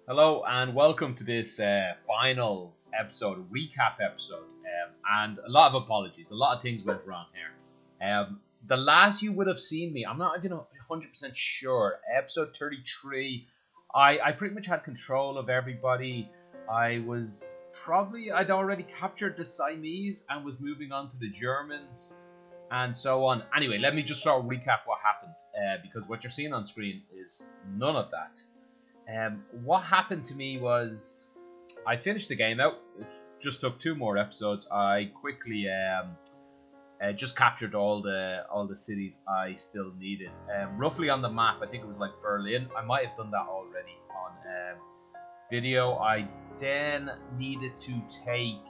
Hello and welcome to this final episode, recap episode. And a lot of apologies. A lot of things went wrong here. The last you would have seen me, I'm not even 100% sure, episode 33, I pretty much had control of everybody. I'd already captured the Siamese and was moving on to the Germans and so on. Anyway, let me just sort of recap what happened because what you're seeing on screen is none of that. What happened to me was I finished the game out. It just took 2 more episodes. I quickly just captured all the cities I still needed. Roughly on the map, I think it was like Berlin. I might have done that already on video. I then needed to take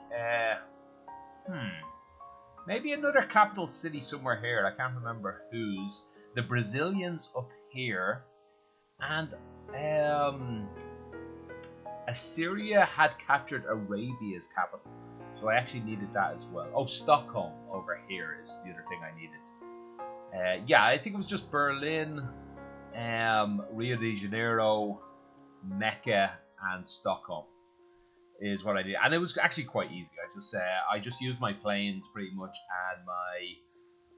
maybe another capital city somewhere here. I can't remember whose. The Brazilians up here, and Assyria had captured Arabia's capital, so I actually needed that as well. Oh, Stockholm over here is the other thing I needed. Yeah, I think it was just Berlin, Rio de Janeiro, Mecca, and Stockholm is what I did, and it was actually quite easy. I just used my planes pretty much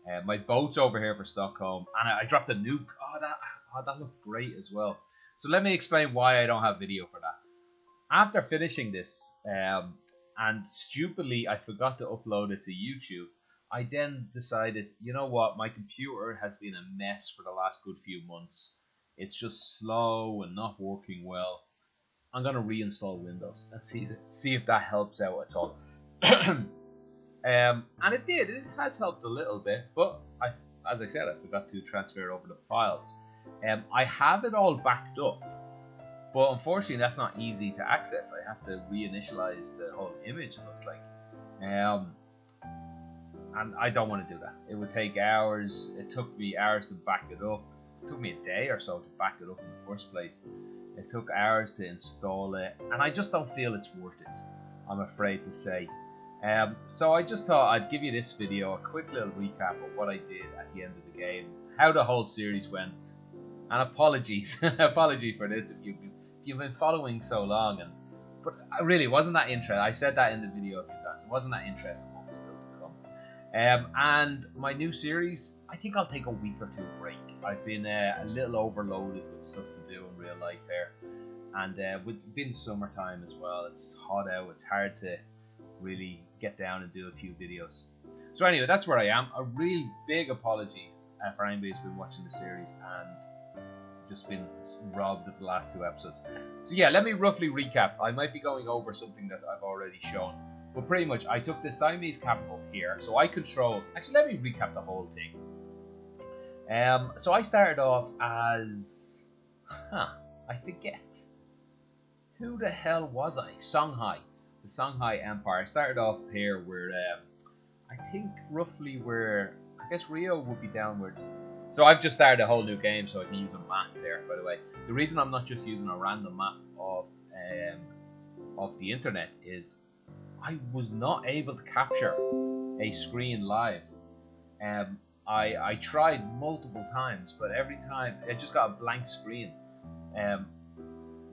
and my boats over here for Stockholm, and I dropped a nuke. That looked great as well. So let me explain why I don't have video for that. After finishing this, and stupidly I forgot to upload it to YouTube, I then decided, you know what, my computer has been a mess for the last good few months. It's just slow and not working well. I'm going to reinstall Windows and see if that helps out at all. And it did. It has helped a little bit, but as I said, I forgot to transfer over the files. I have it all backed up, but unfortunately that's not easy to access. I have to reinitialize the whole image, it looks like. And I don't want to do that. It would take hours. It took me hours to back it up. It took me a day or so to back it up in the first place. It took hours to install it, and I just don't feel it's worth it, I'm afraid to say. So I just thought I'd give you this video, a quick little recap of what I did at the end of the game, how the whole series went, and apologies, apology for this if you've been following so long. But I really wasn't that interested. I said that in the video a few times. It wasn't that interesting what was still to come. And my new series, I think I'll take a week or 2 break. I've been a little overloaded with stuff to do in real life here, and with being summertime as well, it's hot out. It's hard to really get down and do a few videos. So anyway, that's where I am. A real big apology for anybody who's been watching the series and just been robbed of the last 2 episodes. So yeah, let me roughly recap. I might be going over something that I've already shown, but pretty much I took the Siamese capital here, so I control. Actually, let me recap the whole thing. So I started off as I forget who the hell was I? Songhai. The Songhai Empire. I started off here where I think roughly where I guess Rio would be downward. So I've just started a whole new game, so I can use a map there. By the way, the reason I'm not just using a random map of the internet is I was not able to capture a screen live. I tried multiple times, but every time it just got a blank screen.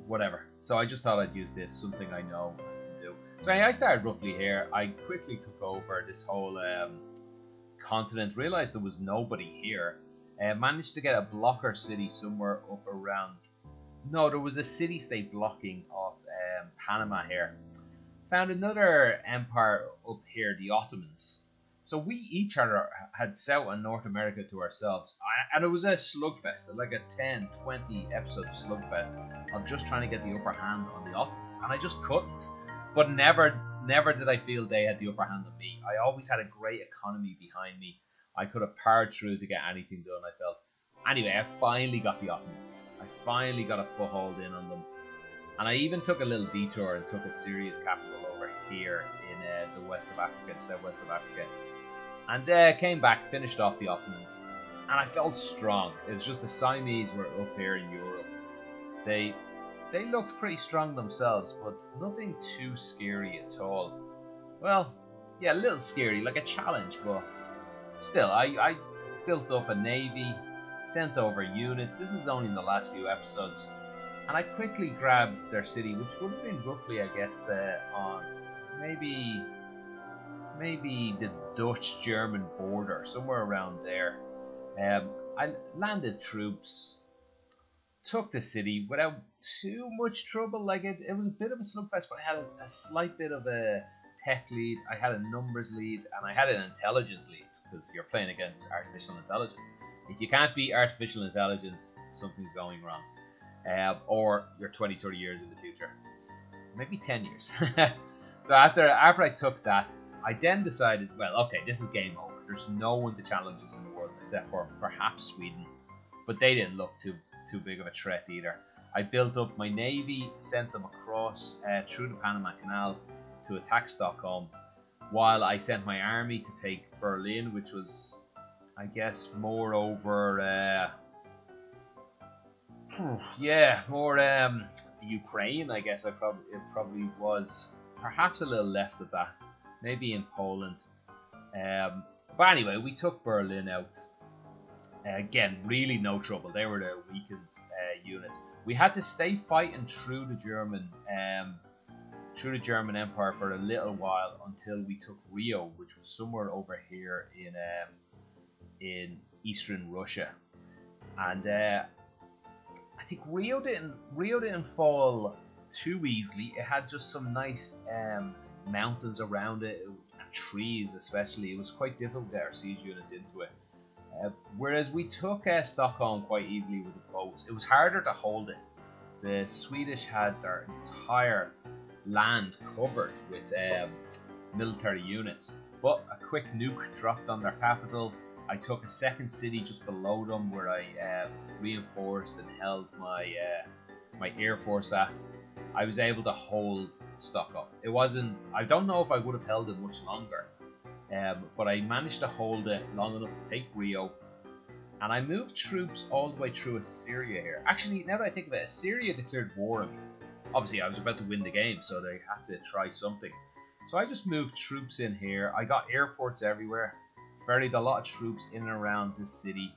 Whatever. So I just thought I'd use this, something I know. So anyway, I started roughly here. I quickly took over this whole continent, realized there was nobody here. Managed to get a blocker city somewhere up around. No, there was a city-state blocking of Panama here. Found another empire up here, the Ottomans. So we each had South and North America to ourselves. And it was a slugfest, like a 10, 20 episode slugfest of just trying to get the upper hand on the Ottomans. And I just couldn't. But never did I feel they had the upper hand on me. I always had a great economy behind me. I could have powered through to get anything done, I felt. Anyway, I finally got the Ottomans. I finally got a foothold in on them. And I even took a little detour and took a serious capital over here in the west of Africa, the southwest of Africa. And came back, finished off the Ottomans. And I felt strong. It was just the Siamese were up here in Europe. They looked pretty strong themselves, but nothing too scary at all. Well, yeah, a little scary, like a challenge, but still, I built up a navy, sent over units. This is only in the last few episodes. and I quickly grabbed their city, which would have been roughly, I guess, on maybe the Dutch-German border, somewhere around there. I landed troops, took the city without too much trouble. Like it was a bit of a slugfest, but I had a slight bit of a tech lead, I had a numbers lead, and I had an intelligence lead, because you're playing against artificial intelligence. If you can't beat artificial intelligence, something's going wrong. Or you're 20, 30 years in the future. Maybe 10 years. So after I took that, I then decided, well, okay, this is game over. There's no one to challenge us in the world except for perhaps Sweden. But they didn't look too big of a threat either. I built up my navy, sent them across through the Panama Canal to attack Stockholm, while I sent my army to take Berlin, which was, I guess, more over, the Ukraine. I guess it probably was perhaps a little left of that, maybe in Poland. But anyway, we took Berlin out. Again, really no trouble. They were the weakened units. We had to stay fighting through the German Empire for a little while until we took Rio, which was somewhere over here in eastern Russia. And I think Rio didn't fall too easily. It had just some nice mountains around it, and trees especially. It was quite difficult to get our siege units into it. Whereas we took Stockholm quite easily with the boats. It was harder to hold it. The Swedish had their entire land covered with military units, but a quick nuke dropped on their capital. I took a second city just below them, where I reinforced and held my air force at. I was able to hold Stockholm. It wasn't. I don't know if I would have held it much longer, but I managed to hold it long enough to take Rio. And I moved troops all the way through Assyria here. Actually, now that I think of it, Assyria declared war on me. Obviously, I was about to win the game, so they had to try something. So I just moved troops in here. I got airports everywhere. Ferried a lot of troops in and around this city.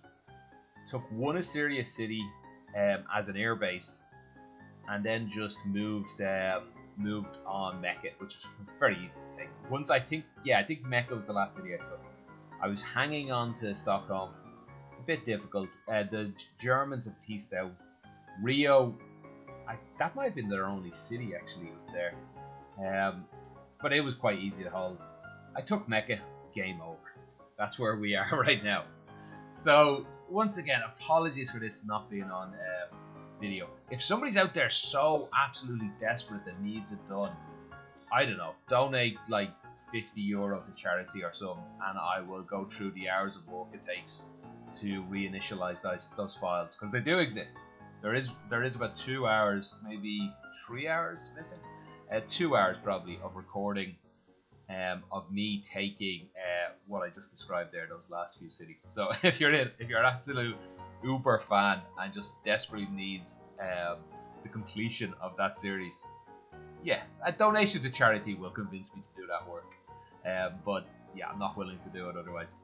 Took one Assyria city as an air base, and then just moved on Mecca, which was very easy to take. I think Mecca was the last city I took. I was hanging on to Stockholm. A bit difficult. The Germans have pieced out. Rio, that might have been their only city actually up there, but it was quite easy to hold. I took Mecca. Game over. That's where we are right now. So once again, apologies for this not being on video. If somebody's out there so absolutely desperate that needs it done, I don't know, donate like €50 to charity or something, and I will go through the hours of work it takes to reinitialize those files, because they do exist. There is about 2 hours, maybe 3 hours missing. 2 hours probably of recording of me taking what I just described there, those last few cities. So if you're an absolute uber fan and just desperately needs the completion of that series, yeah, a donation to charity will convince me to do that work. But yeah, I'm not willing to do it otherwise.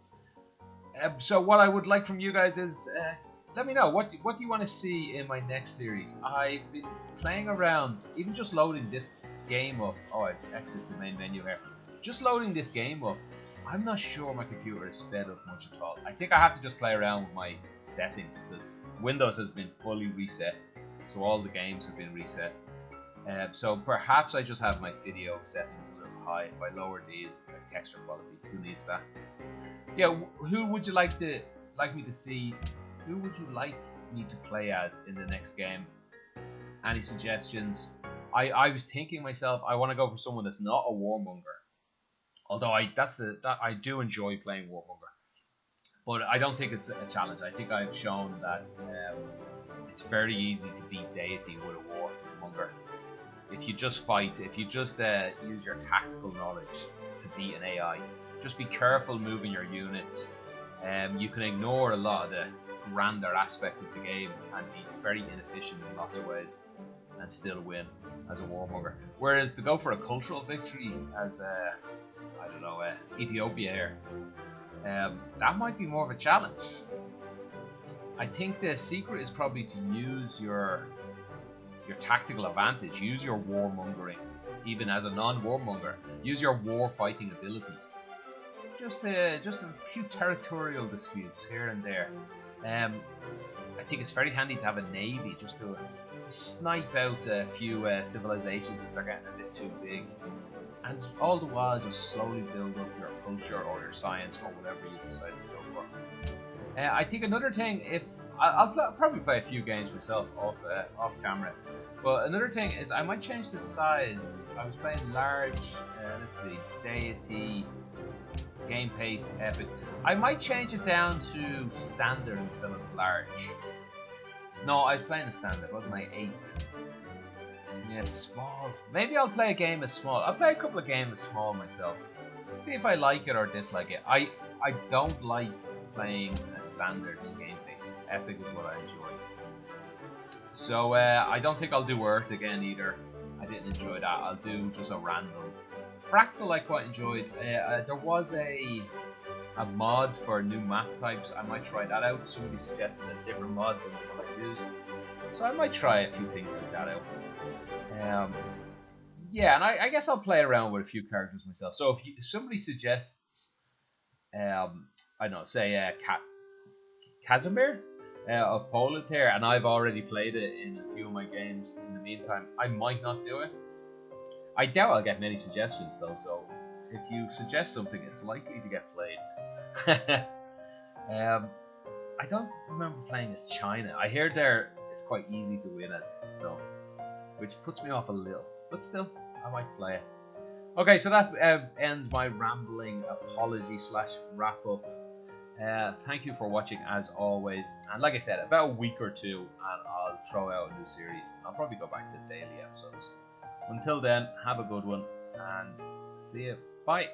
So what I would like from you guys is let me know what do you want to see in my next series. I've been playing around, even just loading this game up. Oh, I exit the main menu here. Just loading this game up, I'm not sure my computer is sped up much at all. I think I have to just play around with my settings, because Windows has been fully reset, so all the games have been reset. So perhaps I just have my video settings a little high. If I lower these, like texture quality, who needs that? Yeah, who would you like me to see? Who would you like me to play as in the next game? Any suggestions? I was thinking myself, I want to go for someone that's not a warmonger. Although I do enjoy playing Warmonger, but I don't think it's a challenge. I think I've shown that it's very easy to beat Deity with a Warmonger. If you just fight, if you just use your tactical knowledge to beat an AI, just be careful moving your units. You can ignore a lot of the grander aspect of the game and be very inefficient in lots of ways and still win as a Warmonger. Whereas to go for a cultural victory as I don't know, Ethiopia here, that might be more of a challenge. I think the secret is probably to use your your tactical advantage. Use your warmongering, even as a non-warmonger. Use your war fighting abilities. Just a few territorial disputes here and there. I think it's very handy to have a navy just to snipe out a few civilizations if they're getting a bit too big, and all the while just slowly build up your culture or your science or whatever you decide to go for. I think another thing, if I'll probably play a few games myself off camera, but another thing is I might change the size. I was playing large, let's see, Deity, game pace, epic. I might change it down to standard instead of large. No, I was playing a standard, wasn't I? 8. Yeah, small. Maybe I'll play a game as small. I'll play a couple of games as small myself. See if I like it or dislike it. I don't like playing a standard game pace. Epic is what I enjoy. So I don't think I'll do Earth again either. I didn't enjoy that. I'll do just a random. Fractal I quite enjoyed. There was a mod for new map types. I might try that out. Somebody suggested a different mod than the one I used, so I might try a few things like that out. Yeah, and I guess I'll play around with a few characters myself. So if somebody suggests, I don't know, say Casimir of Poland here, and I've already played it in a few of my games in the meantime, I might not do it. I doubt I'll get many suggestions though, so if you suggest something, it's likely to get played. I don't remember playing as China. I hear it's quite easy to win as it though, which puts me off a little, but still, I might play it. Okay, so that ends my rambling apology / wrap up. Thank you for watching as always, and like I said, about a week or two and I'll throw out a new series. I'll probably go back to daily episodes. Until then, have a good one and see you. Bye.